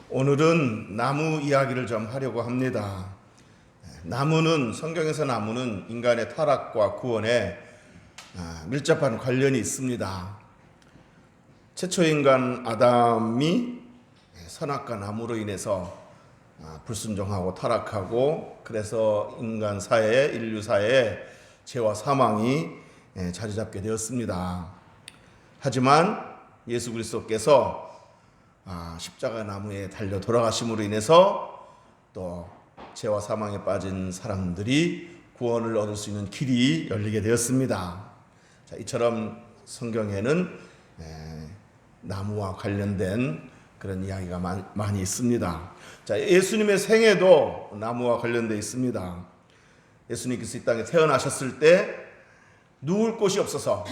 오늘은 나무 이야기를 좀 하려고 합니다. 나무는 성경에서 나무는 인간의 타락과 구원에 밀접한 관련이 있습니다. 최초 인간 아담이 선악과 나무로 인해서 불순종하고 타락하고 그래서 인간 사회에 인류 사회에 죄와 사망이 자리 잡게 되었습니다. 하지만 예수 그리스도께서 십자가 나무에 달려 돌아가심으로 인해서 또 죄와 사망에 빠진 사람들이 구원을 얻을 수 있는 길이 열리게 되었습니다. 이처럼 성경에는 나무와 관련된 그런 이야기가 많이 있습니다. 예수님의 생애도 나무와 관련되어 있습니다. 예수님께서 이 땅에 태어나셨을 때 누울 곳이 없어서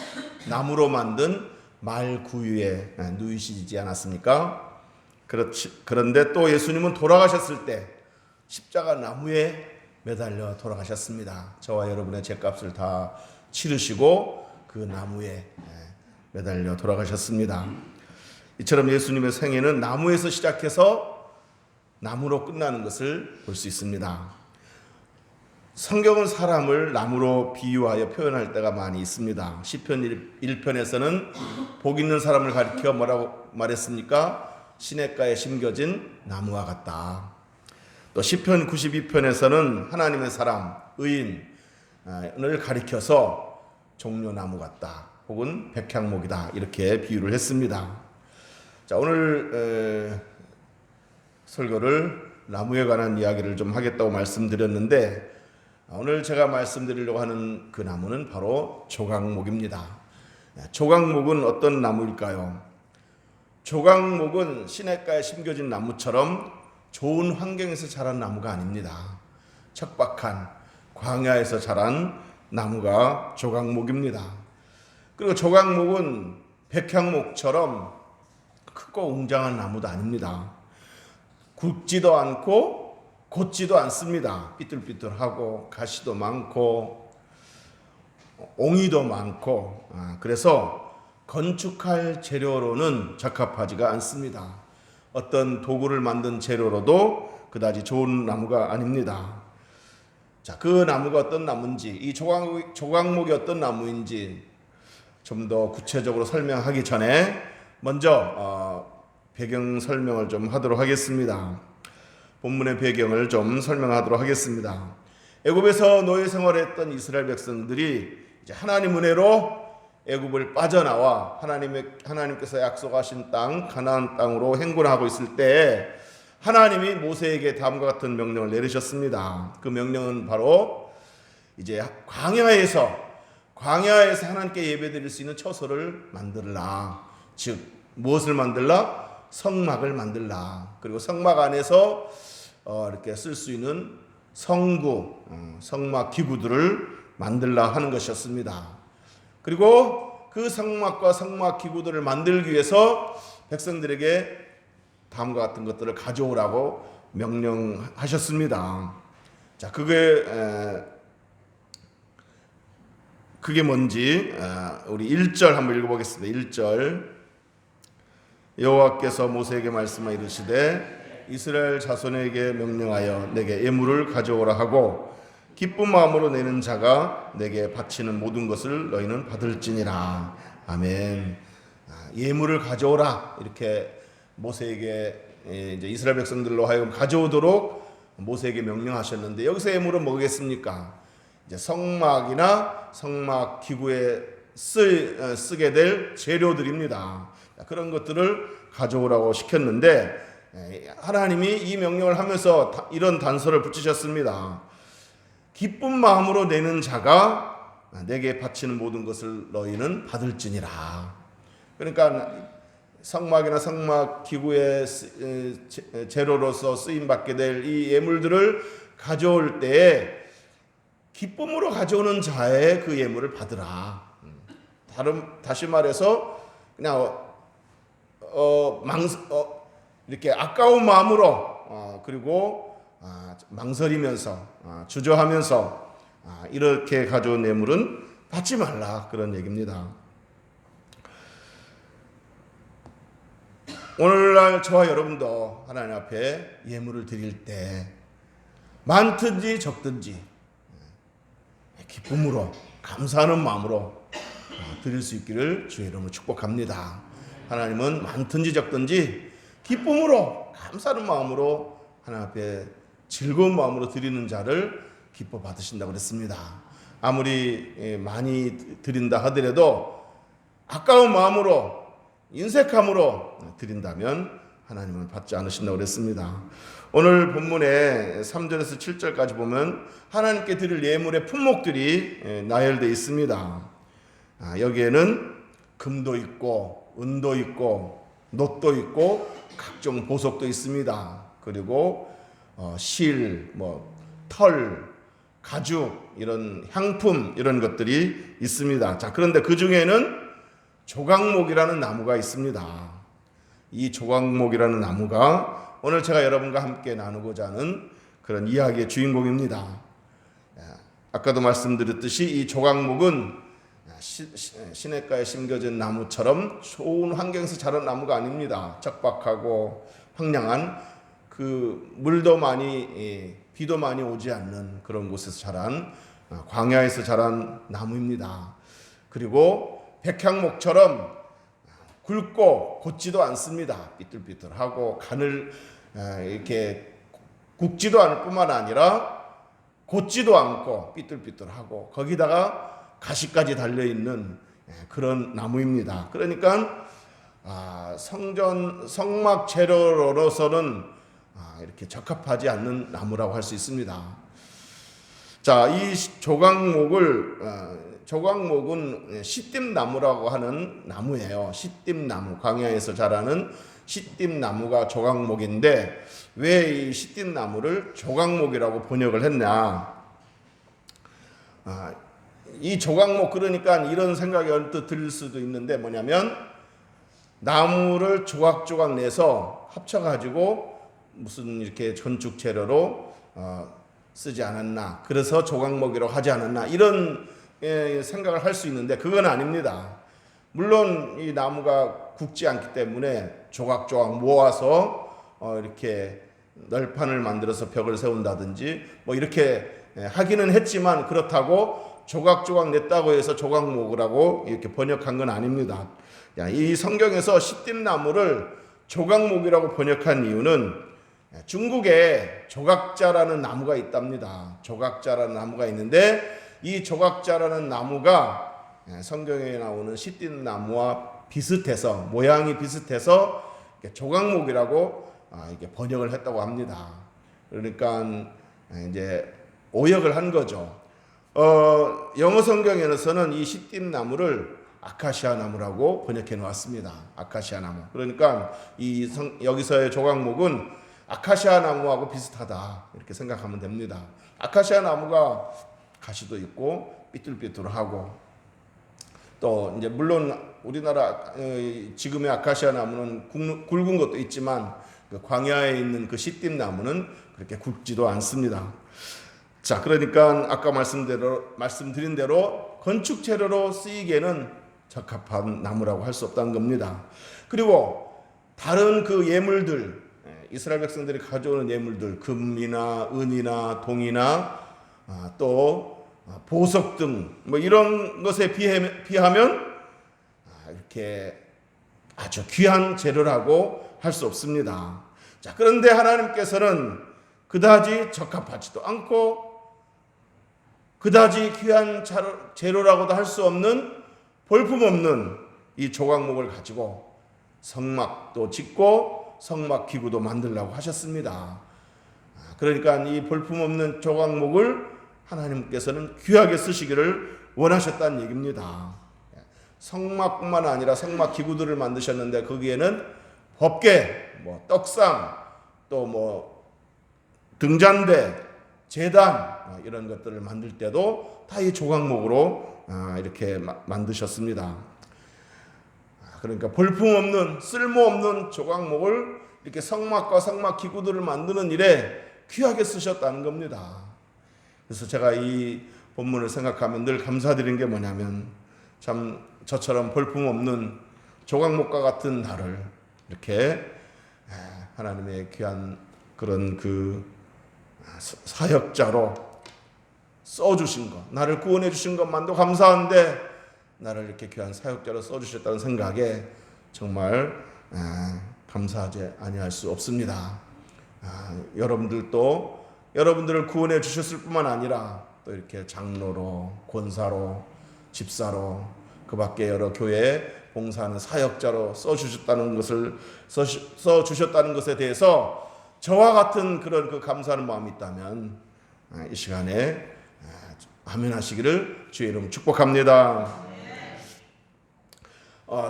나무로 만든 말구유에 누이시지 않았습니까? 그런데 또 예수님은 돌아가셨을 때 십자가 나무에 매달려 돌아가셨습니다. 저와 여러분의 죄값을 다 치르시고 그 나무에 매달려 돌아가셨습니다. 이처럼 예수님의 생애는 나무에서 시작해서 나무로 끝나는 것을 볼 수 있습니다. 성경은 사람을 나무로 비유하여 표현할 때가 많이 있습니다. 시편 1편에서는 복 있는 사람을 가리켜 뭐라고 말했습니까? 시냇가에 심겨진 나무와 같다. 또 시편 92편에서는 하나님의 사람, 의인을 가리켜서 종려나무 같다. 혹은 백향목이다. 이렇게 비유를 했습니다. 오늘 설교를 나무에 관한 이야기를 좀 하겠다고 말씀드렸는데 오늘 제가 말씀드리려고 하는 그 나무는 바로 조각목입니다. 조각목은 어떤 나무일까요? 조각목은 시냇가에 심겨진 나무처럼 좋은 환경에서 자란 나무가 아닙니다. 척박한 광야에서 자란 나무가 조각목입니다. 그리고 조각목은 백향목처럼 크고 웅장한 나무도 아닙니다. 굵지도 않고 곧지도 않습니다. 삐뚤삐뚤하고 가시도 많고 옹이도 많고 그래서 건축할 재료로는 적합하지가 않습니다. 어떤 도구를 만든 재료로도 그다지 좋은 나무가 아닙니다. 그 나무가 어떤 나무인지 이 조각목이 어떤 나무인지 좀 더 구체적으로 설명하기 전에 먼저 배경 설명을 좀 하도록 하겠습니다. 본문의 배경을 좀 설명하도록 하겠습니다. 애굽에서 노예 생활했던 이스라엘 백성들이 이제 하나님 은혜로 애굽을 빠져나와 하나님께서 약속하신 땅 가나안 땅으로 행군하고 있을 때 하나님이 모세에게 다음과 같은 명령을 내리셨습니다. 그 명령은 바로 이제 광야에서 하나님께 예배드릴 수 있는 처소를 만들라. 즉 무엇을 만들라? 성막을 만들라. 그리고 성막 안에서 이렇게 쓸 수 있는 성구, 성막 기구들을 만들라 하는 것이었습니다. 그리고 그 성막과 성막 기구들을 만들기 위해서 백성들에게 다음과 같은 것들을 가져오라고 명령하셨습니다. 그게 뭔지 우리 1절 한번 읽어보겠습니다. 1절 여호와께서 모세에게 말씀하 이르시되 이스라엘 자손에게 명령하여 내게 예물을 가져오라 하고 기쁜 마음으로 내는 자가 내게 바치는 모든 것을 너희는 받을지니라. 아멘. 예물을 가져오라 이렇게 모세에게 이제 이스라엘 백성들로 하여금 가져오도록 모세에게 명령하셨는데 여기서 예물은 뭐겠습니까? 이제 성막이나 성막 기구에 쓰게 될 재료들입니다. 그런 것들을 가져오라고 시켰는데 하나님이 이 명령을 하면서 이런 단서를 붙이셨습니다. 기쁜 마음으로 내는 자가 내게 바치는 모든 것을 너희는 받을지니라. 그러니까 성막이나 성막 기구의 재료로서 쓰임받게 될 이 예물들을 가져올 때에 기쁨으로 가져오는 자의 그 예물을 받으라. 다시 말해서 그냥 이렇게 아까운 마음으로 그리고 망설이면서 주저하면서 이렇게 가져온 예물은 받지 말라 그런 얘기입니다. 오늘날 저와 여러분도 하나님 앞에 예물을 드릴 때 많든지 적든지 기쁨으로 감사하는 마음으로 드릴 수 있기를 주의 이름으로 축복합니다. 하나님은 많든지 적든지 기쁨으로 감사하는 마음으로 하나님 앞에 즐거운 마음으로 드리는 자를 기뻐 받으신다고 그랬습니다. 아무리 많이 드린다 하더라도 아까운 마음으로 인색함으로 드린다면 하나님은 받지 않으신다고 그랬습니다. 오늘 본문의 3절에서 7절까지 보면 하나님께 드릴 예물의 품목들이 나열되어 있습니다. 여기에는 금도 있고 은도 있고 놋도 있고 각종 보석도 있습니다. 그리고 실, 털, 가죽, 이런 향품 이런 것들이 있습니다. 자, 그런데 그 중에는 조각목이라는 나무가 있습니다. 이 조각목이라는 나무가 오늘 제가 여러분과 함께 나누고자 하는 그런 이야기의 주인공입니다. 아까도 말씀드렸듯이 이 조각목은 시냇가에 심겨진 나무처럼 좋은 환경에서 자란 나무가 아닙니다. 척박하고 황량한 그 물도 많이 비도 많이 오지 않는 그런 곳에서 자란 광야에서 자란 나무입니다. 그리고 백향목처럼 굵고 곧지도 않습니다. 삐뚤삐뚤하고 간을 이렇게 굵지도 않을 뿐만 아니라 곧지도 않고 삐뚤삐뚤하고 거기다가 가시까지 달려있는 그런 나무입니다. 그러니까 성막 재료로서는 이렇게 적합하지 않는 나무라고 할 수 있습니다. 자, 이 조각목은 시띠나무라고 하는 나무예요. 시띠나무, 광야에서 자라는 시띠나무가 조각목인데 왜 이 시띠나무를 조각목이라고 번역을 했냐? 이 조각목 그러니까 이런 생각이 언뜻 들 수도 있는데 뭐냐면 나무를 조각조각 내서 합쳐가지고 무슨 이렇게 건축 재료로 쓰지 않았나, 그래서 조각목이라고 하지 않았나, 이런 생각을 할 수 있는데 그건 아닙니다. 물론 이 나무가 굵지 않기 때문에 조각조각 모아서 이렇게 널판을 만들어서 벽을 세운다든지 이렇게 하기는 했지만 그렇다고 조각조각 냈다고 해서 조각목이라고 이렇게 번역한 건 아닙니다. 이 성경에서 시띠나무를 조각목이라고 번역한 이유는 중국에 조각자라는 나무가 있답니다. 조각자라는 나무가 있는데 이 조각자라는 나무가 성경에 나오는 시띠나무와 비슷해서 모양이 비슷해서 조각목이라고 이게 번역을 했다고 합니다. 그러니까 이제 오역을 한 거죠. 영어 성경에서는 이 시띠나무를 아카시아 나무라고 번역해 놓았습니다. 아카시아 나무. 그러니까 여기서의 조각목은 아카시아 나무하고 비슷하다 이렇게 생각하면 됩니다. 아카시아 나무가 가시도 있고 삐뚤삐뚤하고 또 이제 물론 우리나라 지금의 아카시아 나무는 굵은 것도 있지만 그 광야에 있는 그 시띠나무는 그렇게 굵지도 않습니다. 자, 그러니까 아까 말씀드린 대로 건축 재료로 쓰이기에는 적합한 나무라고 할 수 없다는 겁니다. 그리고 다른 그 예물들, 이스라엘 백성들이 가져오는 예물들, 금이나 은이나 동이나 또 보석 등 이런 것에 비하면 이렇게 아주 귀한 재료라고 할 수 없습니다. 자, 그런데 하나님께서는 그다지 적합하지도 않고 그다지 귀한 재료라고도 할 수 없는 볼품없는 이 조각목을 가지고 성막도 짓고 성막 기구도 만들라고 하셨습니다. 그러니까 이 볼품없는 조각목을 하나님께서는 귀하게 쓰시기를 원하셨다는 얘기입니다. 성막뿐만 아니라 성막 기구들을 만드셨는데 거기에는 법궤, 떡상, 또 등잔대, 제단 이런 것들을 만들 때도 다 이 조각목으로 이렇게 만드셨습니다. 그러니까 볼품없는 쓸모없는 조각목을 이렇게 성막과 성막 기구들을 만드는 일에 귀하게 쓰셨다는 겁니다. 그래서 제가 이 본문을 생각하면 늘 감사드린 게 뭐냐면 참 저처럼 볼품없는 조각목과 같은 나를 이렇게 하나님의 귀한 그런 그 사역자로 써주신 것, 나를 구원해 주신 것만도 감사한데 나를 이렇게 귀한 사역자로 써주셨다는 생각에 정말 감사하지 아니할 수 없습니다. 여러분들도 여러분들을 구원해 주셨을 뿐만 아니라 또 이렇게 장로로, 권사로, 집사로, 그 밖에 여러 교회에 봉사하는 사역자로 써주셨다는 것에 대해서 저와 같은 그런 그 감사하는 마음이 있다면 이 시간에 아멘 하시기를 주의 이름 축복합니다.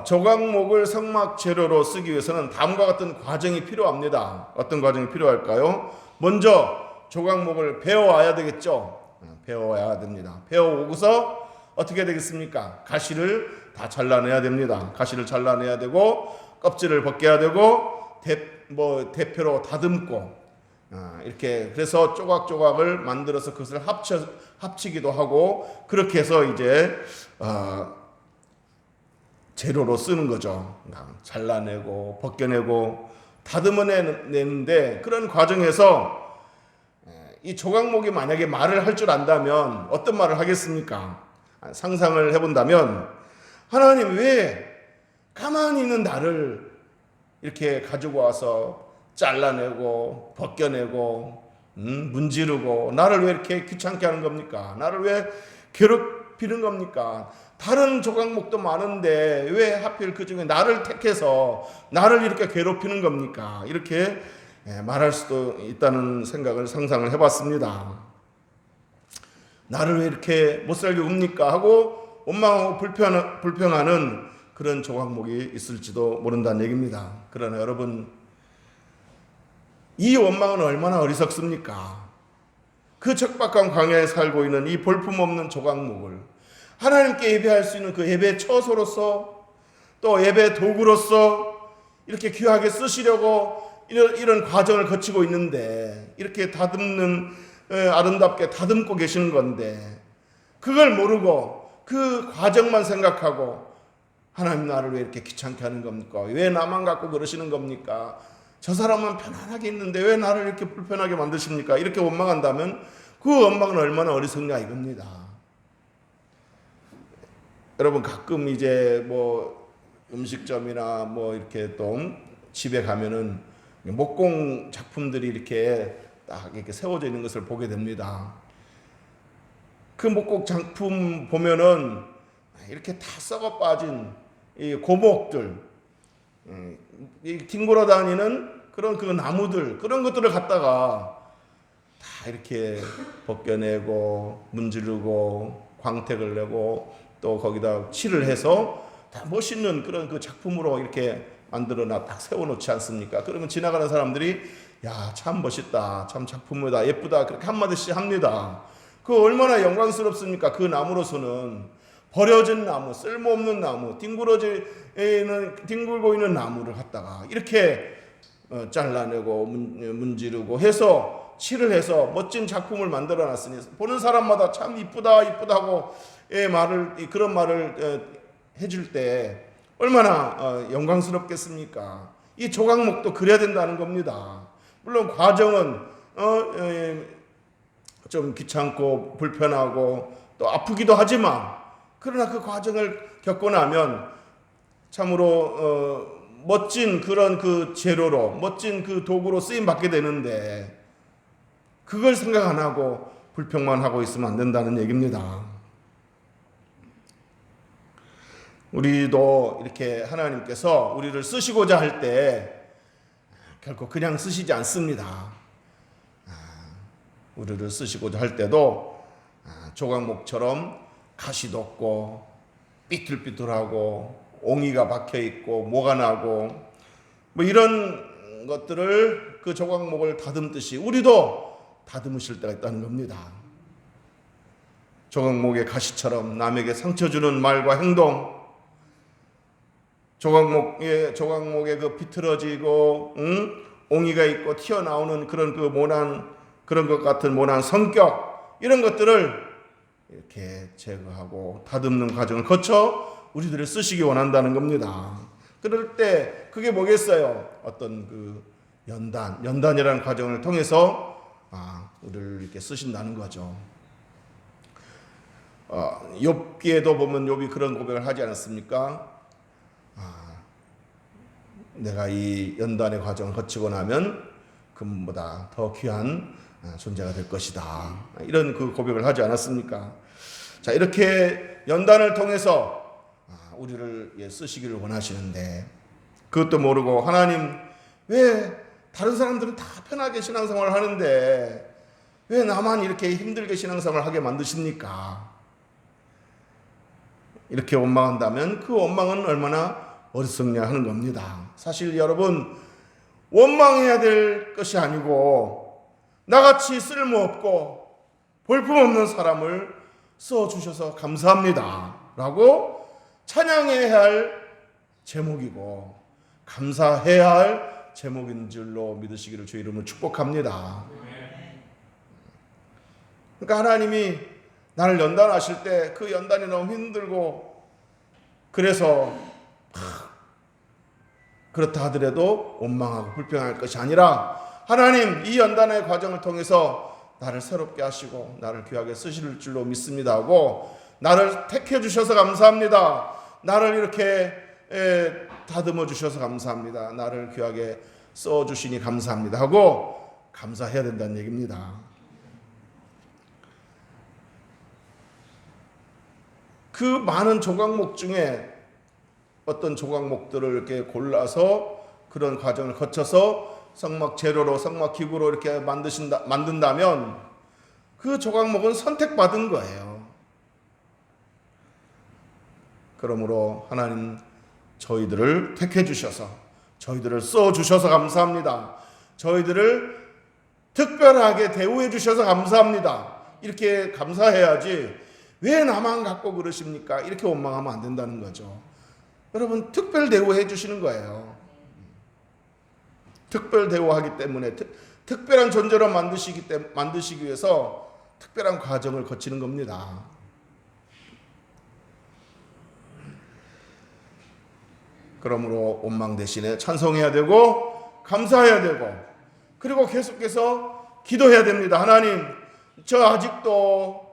조각목을 성막 재료로 쓰기 위해서는 다음과 같은 과정이 필요합니다. 어떤 과정이 필요할까요? 먼저 조각목을 배워와야 되겠죠. 배워야 됩니다. 배워오고서 어떻게 되겠습니까? 가시를 다 잘라내야 됩니다. 가시를 잘라내야 되고 껍질을 벗겨야 되고 대표로 다듬고 이렇게 그래서 조각조각을 만들어서 그것을 합치기도 하고 그렇게 해서 이제 재료로 쓰는 거죠. 잘라내고 벗겨내고 다듬어내는데 그런 과정에서 이 조각목이 만약에 말을 할 줄 안다면 어떤 말을 하겠습니까? 상상을 해본다면 하나님 왜 가만히 있는 나를 이렇게 가지고 와서 잘라내고 벗겨내고 문지르고 나를 왜 이렇게 귀찮게 하는 겁니까? 나를 왜 괴롭히는 겁니까? 다른 조각목도 많은데 왜 하필 그 중에 나를 택해서 나를 이렇게 괴롭히는 겁니까? 이렇게 말할 수도 있다는 생각을 상상을 해봤습니다. 나를 왜 이렇게 못살게 굽니까? 하고 원망하고 불평하는 그런 조각목이 있을지도 모른다는 얘기입니다. 그러나 여러분, 이 원망은 얼마나 어리석습니까? 그 척박한 광야에 살고 있는 이 볼품없는 조각목을 하나님께 예배할 수 있는 그 예배 처소로서 또 예배 도구로서 이렇게 귀하게 쓰시려고 이런 과정을 거치고 있는데 이렇게 다듬는 아름답게 다듬고 계시는 건데 그걸 모르고 그 과정만 생각하고 하나님 나를 왜 이렇게 귀찮게 하는 겁니까? 왜 나만 갖고 그러시는 겁니까? 저 사람은 편안하게 있는데 왜 나를 이렇게 불편하게 만드십니까? 이렇게 원망한다면 그 원망은 얼마나 어리석냐 이겁니다. 여러분 가끔 이제 뭐 음식점이나 뭐 이렇게 또 집에 가면은 목공 작품들이 이렇게 딱 이렇게 세워져 있는 것을 보게 됩니다. 그 목공 작품 보면은 이렇게 다 썩어 빠진 이 고목들, 이 뒹굴어 다니는 그런 그 나무들 그런 것들을 갖다가 다 이렇게 벗겨내고 문지르고 광택을 내고 또 거기다 칠을 해서 다 멋있는 그런 그 작품으로 이렇게 만들어놔 딱 세워놓지 않습니까? 그러면 지나가는 사람들이 야, 참 멋있다, 참 작품이다, 예쁘다 그렇게 한마디씩 합니다. 그 얼마나 영광스럽습니까? 그 나무로서는 버려진 나무, 쓸모없는 나무, 뒹굴고 있는 나무를 갖다가 이렇게 잘라내고 문지르고 해서 칠을 해서 멋진 작품을 만들어놨으니 보는 사람마다 참 이쁘다 이쁘다고 그런 말을 해줄 때 얼마나 영광스럽겠습니까? 이 조각목도 그래야 된다는 겁니다. 물론 과정은 좀 귀찮고 불편하고 또 아프기도 하지만 그러나 그 과정을 겪고 나면 참으로 멋진 그런 그 재료로 멋진 그 도구로 쓰임 받게 되는데 그걸 생각 안 하고 불평만 하고 있으면 안 된다는 얘기입니다. 우리도 이렇게 하나님께서 우리를 쓰시고자 할 때 결코 그냥 쓰시지 않습니다. 우리를 쓰시고자 할 때도 조각목처럼 가시도 없고 삐뚤삐뚤하고 옹이가 박혀있고 모가 나고 뭐 이런 것들을 그 조각목을 다듬듯이 우리도 다듬으실 때가 있다는 겁니다. 조각목의 가시처럼 남에게 상처 주는 말과 행동, 조각목에 그 비틀어지고 옹이가 있고 튀어나오는 그런 그 모난 그런 것 같은 모난 성격 이런 것들을 이렇게 제거하고 다듬는 과정을 거쳐 우리들을 쓰시기 원한다는 겁니다. 그럴 때 그게 뭐겠어요? 어떤 그 연단이라는 과정을 통해서 우리를 이렇게 쓰신다는 거죠. 욥기에도 보면 욥이 그런 고백을 하지 않았습니까? 내가 이 연단의 과정을 거치고 나면 금보다 더 귀한 존재가 될 것이다. 이런 그 고백을 하지 않았습니까? 자, 이렇게 연단을 통해서 우리를 쓰시기를 원하시는데, 그것도 모르고 하나님, 왜 다른 사람들은 다 편하게 신앙생활을 하는데 왜 나만 이렇게 힘들게 신앙생활을 하게 만드십니까? 이렇게 원망한다면 그 원망은 얼마나 어리석냐 하는 겁니다. 사실 여러분, 원망해야 될 것이 아니고 나같이 쓸모없고 볼품없는 사람을 써주셔서 감사합니다 라고 찬양해야 할 제목이고 감사해야 할 제목인 줄로 믿으시기를 주의 이름으로 축복합니다. 그러니까 하나님이 나를 연단하실 때 그 연단이 너무 힘들고 그래서 그렇다 하더라도 원망하고 불평할 것이 아니라 하나님 이 연단의 과정을 통해서 나를 새롭게 하시고 나를 귀하게 쓰실 줄로 믿습니다 하고 나를 택해 주셔서 감사합니다. 나를 이렇게 다듬어 주셔서 감사합니다. 나를 귀하게 써 주시니 감사합니다 하고 감사해야 된다는 얘기입니다. 그 많은 조각목 중에 어떤 조각목들을 이렇게 골라서 그런 과정을 거쳐서 성막 재료로 성막 기구로 이렇게 만든다면 그 조각목은 선택받은 거예요. 그러므로 하나님 저희들을 택해 주셔서 저희들을 써 주셔서 감사합니다. 저희들을 특별하게 대우해 주셔서 감사합니다. 이렇게 감사해야지 왜 나만 갖고 그러십니까? 이렇게 원망하면 안 된다는 거죠. 여러분, 특별 대우해 주시는 거예요. 특별 대우하기 때문에 특별한 존재로 만드시기 위해서 특별한 과정을 거치는 겁니다. 그러므로 원망 대신에 찬송해야 되고 감사해야 되고 그리고 계속해서 기도해야 됩니다. 하나님, 저 아직도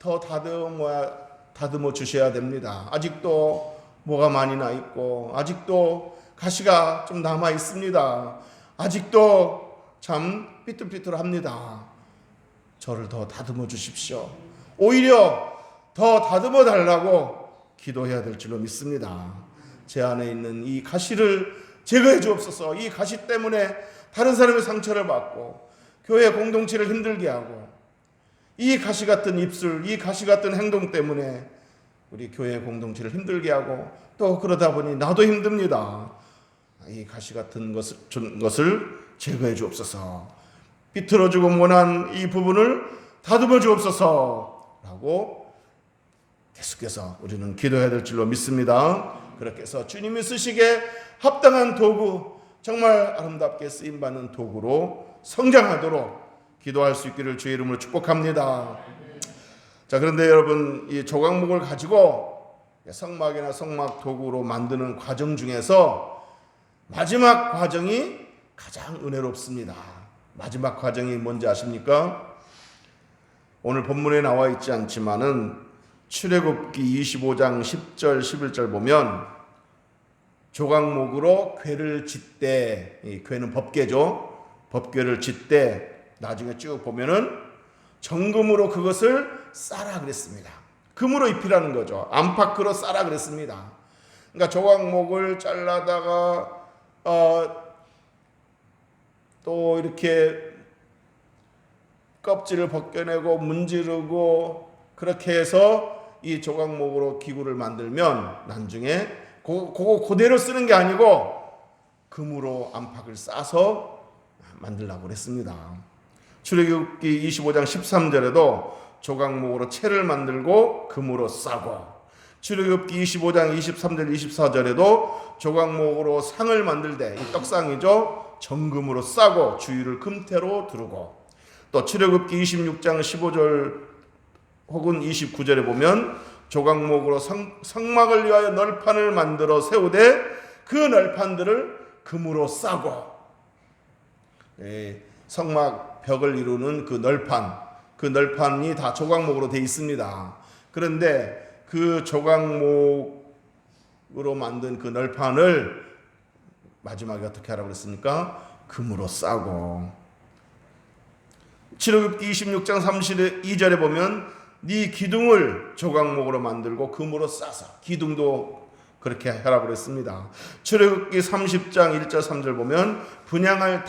더 다듬어 주셔야 됩니다. 아직도 뭐가 많이 나 있고 아직도 가시가 좀 남아 있습니다. 아직도 참 삐뚤삐뚤합니다. 저를 더 다듬어 주십시오. 오히려 더 다듬어 달라고 기도해야 될 줄로 믿습니다. 제 안에 있는 이 가시를 제거해 주옵소서. 이 가시 때문에 다른 사람의 상처를 받고 교회 공동체를 힘들게 하고 이 가시 같은 입술, 이 가시 같은 행동 때문에 우리 교회 공동체를 힘들게 하고 또 그러다 보니 나도 힘듭니다. 이 가시 같은 것을 제거해 주옵소서. 비틀어주고 원한 이 부분을 다듬어 주옵소서 라고 계속해서 우리는 기도해야 될 줄로 믿습니다. 그렇게 해서 주님이 쓰시기에 합당한 도구, 정말 아름답게 쓰임받는 도구로 성장하도록 기도할 수 있기를 주의 이름으로 축복합니다. 자, 그런데 여러분, 이 조각목을 가지고 성막이나 성막 도구로 만드는 과정 중에서 마지막 과정이 가장 은혜롭습니다. 마지막 과정이 뭔지 아십니까? 오늘 본문에 나와 있지 않지만은 출애굽기 25장 10절 11절 보면 조각목으로 궤를 짓되, 이 궤는 법궤죠. 법궤를 짓되 나중에 쭉 보면은 정금으로 그것을 싸라 그랬습니다. 금으로 입히라는 거죠. 안팎으로 싸라 그랬습니다. 그러니까 조각목을 잘라다가 또 이렇게 껍질을 벗겨내고 문지르고 그렇게 해서 이 조각목으로 기구를 만들면 나중에 그거 그대로 쓰는 게 아니고 금으로 안팎을 싸서 만들라고 그랬습니다. 출애굽기 25장 13절에도 조각목으로 채를 만들고 금으로 싸고, 출애굽기 25장 23절 24절에도 조각목으로 상을 만들 때, 이 떡상이죠, 정금으로 싸고 주위를 금태로 두르고, 또 출애굽기 26장 15절 혹은 29절에 보면 조각목으로 성막을 위하여 널판을 만들어 세우되 그 널판들을 금으로 싸고, 성막 벽을 이루는 그 널판이 다 조각목으로 되어 있습니다. 그런데 그 조각목으로 만든 그 널판을 마지막에 어떻게 하라고 그랬습니까? 금으로 싸고. 출애굽기 26장 32절에 보면 네 기둥을 조각목으로 만들고 금으로 싸서, 기둥도 그렇게 하라고 그랬습니다. 출애굽기 30장 1절 3절 보면 분향할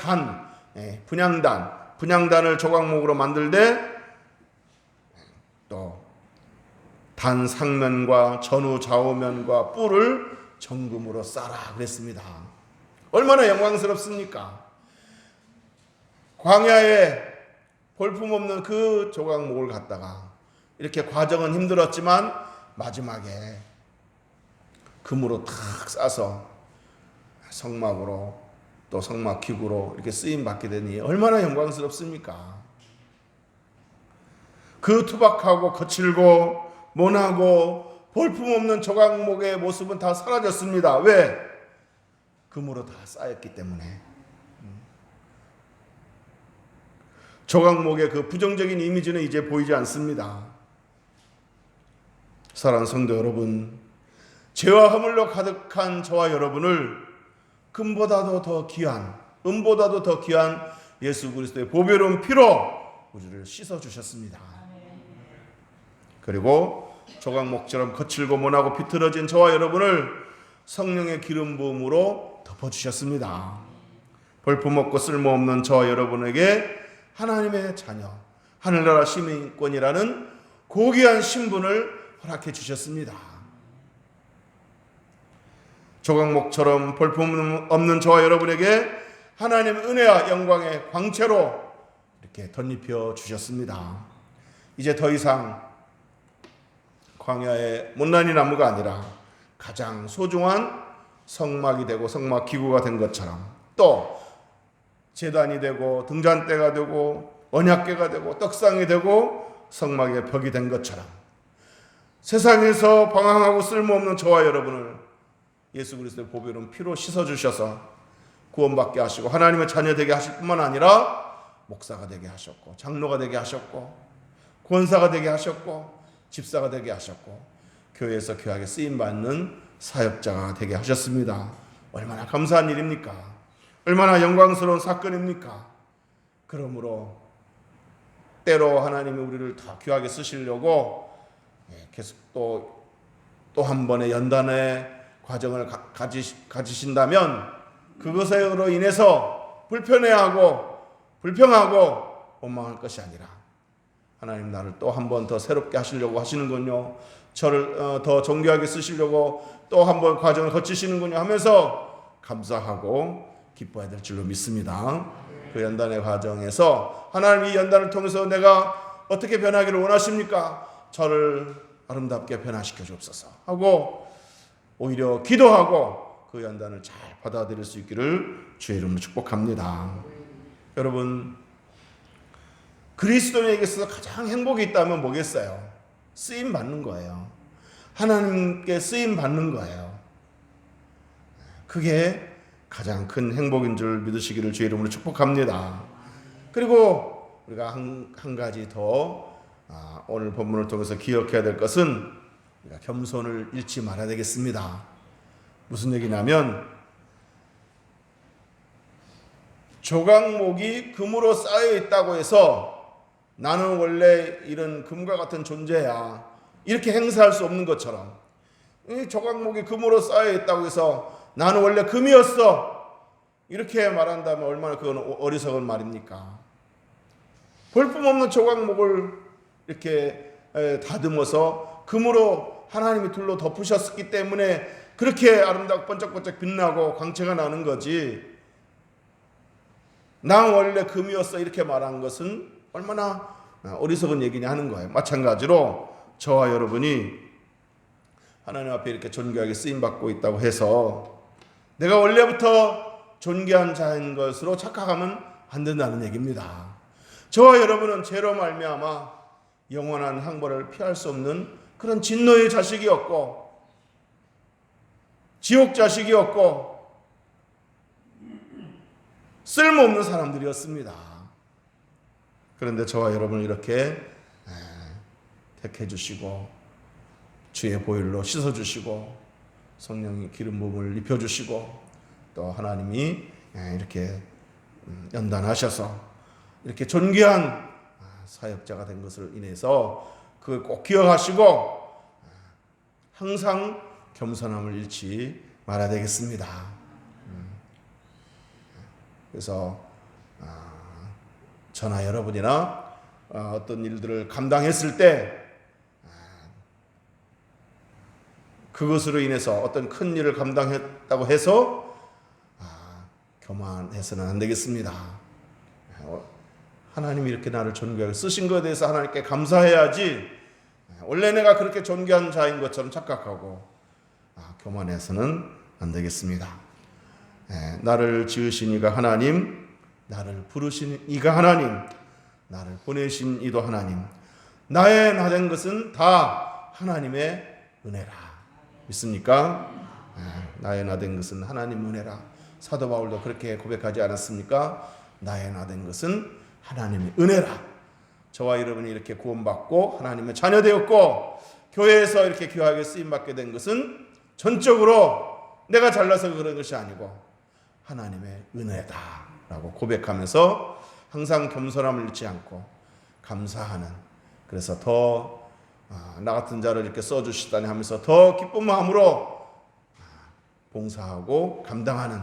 분향단을 조각목으로 만들되 또 단 상면과 전후 좌우면과 뿔을 정금으로 싸라 그랬습니다. 얼마나 영광스럽습니까? 광야에 볼품없는 그 조각목을 갖다가 이렇게 과정은 힘들었지만 마지막에 금으로 탁 싸서 성막으로 또 성막 기구로 이렇게 쓰임 받게 되니 얼마나 영광스럽습니까? 그 투박하고 거칠고 모나고 볼품없는 조각목의 모습은 다 사라졌습니다. 왜? 금으로 다 쌓였기 때문에. 조각목의 그 부정적인 이미지는 이제 보이지 않습니다. 사랑하는 성도 여러분, 죄와 허물로 가득한 저와 여러분을 금보다도 더 귀한, 은보다도 더 귀한 예수 그리스도의 보배로운 피로 우리를 씻어주셨습니다. 그리고 조각목처럼 거칠고 모나고 비틀어진 저와 여러분을 성령의 기름 부음으로 덮어주셨습니다. 볼품없고 쓸모없는 저와 여러분에게 하나님의 자녀, 하늘나라 시민권이라는 고귀한 신분을 허락해 주셨습니다. 조각목처럼 볼품없는 저와 여러분에게 하나님의 은혜와 영광의 광채로 이렇게 덧입혀 주셨습니다. 이제 더 이상 광야의 못난이 나무가 아니라 가장 소중한 성막이 되고 성막 기구가 된 것처럼, 또 제단이 되고 등잔대가 되고 언약궤가 되고 떡상이 되고 성막의 벽이 된 것처럼 세상에서 방황하고 쓸모없는 저와 여러분을 예수 그리스도의 보배로운 피로 씻어주셔서 구원받게 하시고 하나님의 자녀 되게 하실 뿐만 아니라 목사가 되게 하셨고 장로가 되게 하셨고 권사가 되게 하셨고 집사가 되게 하셨고 교회에서 귀하게 쓰임받는 사역자가 되게 하셨습니다. 얼마나 감사한 일입니까? 얼마나 영광스러운 사건입니까? 그러므로 때로 하나님이 우리를 더 귀하게 쓰시려고 계속 또 한 번의 연단의 과정을 가지신다면 그것으로 인해서 불편해하고 불평하고 원망할 것이 아니라 하나님 나를 또 한 번 더 새롭게 하시려고 하시는군요. 저를 더 존귀하게 쓰시려고 또 한 번 과정을 거치시는군요 하면서 감사하고 기뻐해야 될 줄로 믿습니다. 그 연단의 과정에서 하나님 이 연단을 통해서 내가 어떻게 변하기를 원하십니까? 저를 아름답게 변화시켜 주옵소서 하고 오히려 기도하고 그 연단을 잘 받아들일 수 있기를 주의 이름으로 축복합니다. 여러분, 그리스도인에게 있어서 가장 행복이 있다면 뭐겠어요? 쓰임 받는 거예요. 하나님께 쓰임 받는 거예요. 그게 가장 큰 행복인 줄 믿으시기를 주의 이름으로 축복합니다. 그리고 우리가 한 가지 더 오늘 본문을 통해서 기억해야 될 것은 우리가 겸손을 잃지 말아야 되겠습니다. 무슨 얘기냐면 조각목이 금으로 쌓여 있다고 해서 나는 원래 이런 금과 같은 존재야 이렇게 행사할 수 없는 것처럼, 이 조각목이 금으로 쌓여 있다고 해서 나는 원래 금이었어 이렇게 말한다면 얼마나 그건 어리석은 말입니까? 볼품없는 조각목을 이렇게 다듬어서 금으로 하나님이 둘로 덮으셨기 때문에 그렇게 아름답고 번쩍번쩍 빛나고 광채가 나는 거지, 난 원래 금이었어 이렇게 말한 것은 얼마나 어리석은 얘기냐 하는 거예요. 마찬가지로 저와 여러분이 하나님 앞에 이렇게 존귀하게 쓰임받고 있다고 해서 내가 원래부터 존귀한 자인 것으로 착각하면 안 된다는 얘기입니다. 저와 여러분은 죄로 말미암아 영원한 형벌을 피할 수 없는 그런 진노의 자식이었고 지옥 자식이었고 쓸모없는 사람들이었습니다. 그런데 저와 여러분을 이렇게 택해 주시고 주의 보혈로 씻어 주시고 성령의 기름 부음을 입혀 주시고 또 하나님이 이렇게 연단하셔서 이렇게 존귀한 사역자가 된 것을 인해서 그걸 꼭 기억하시고 항상 겸손함을 잃지 말아야 되겠습니다. 그래서 저나 여러분이나 어떤 일들을 감당했을 때 그것으로 인해서 어떤 큰 일을 감당했다고 해서 교만해서는 안 되겠습니다. 하나님이 이렇게 나를 존귀하게 쓰신 것에 대해서 하나님께 감사해야지 원래 내가 그렇게 존귀한 자인 것처럼 착각하고 교만해서는 안 되겠습니다. 나를 지으신 이가 하나님, 나를 부르신 이가 하나님, 나를 보내신 이도 하나님, 나의 나 된 것은 다 하나님의 은혜라. 믿습니까? 나의 나 된 것은 하나님 은혜라. 사도 바울도 그렇게 고백하지 않았습니까? 나의 나 된 것은 하나님의 은혜라. 저와 여러분이 이렇게 구원받고 하나님의 자녀 되었고 교회에서 이렇게 귀하게 쓰임받게 된 것은 전적으로 내가 잘나서 그런 것이 아니고 하나님의 은혜다라고 고백하면서 항상 겸손함을 잃지 않고 감사하는, 그래서 더 나 같은 자를 이렇게 써주시다니 하면서 더 기쁜 마음으로 봉사하고 감당하는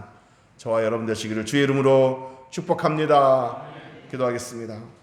저와 여러분 되시기를 주의 이름으로 축복합니다. 기도하겠습니다.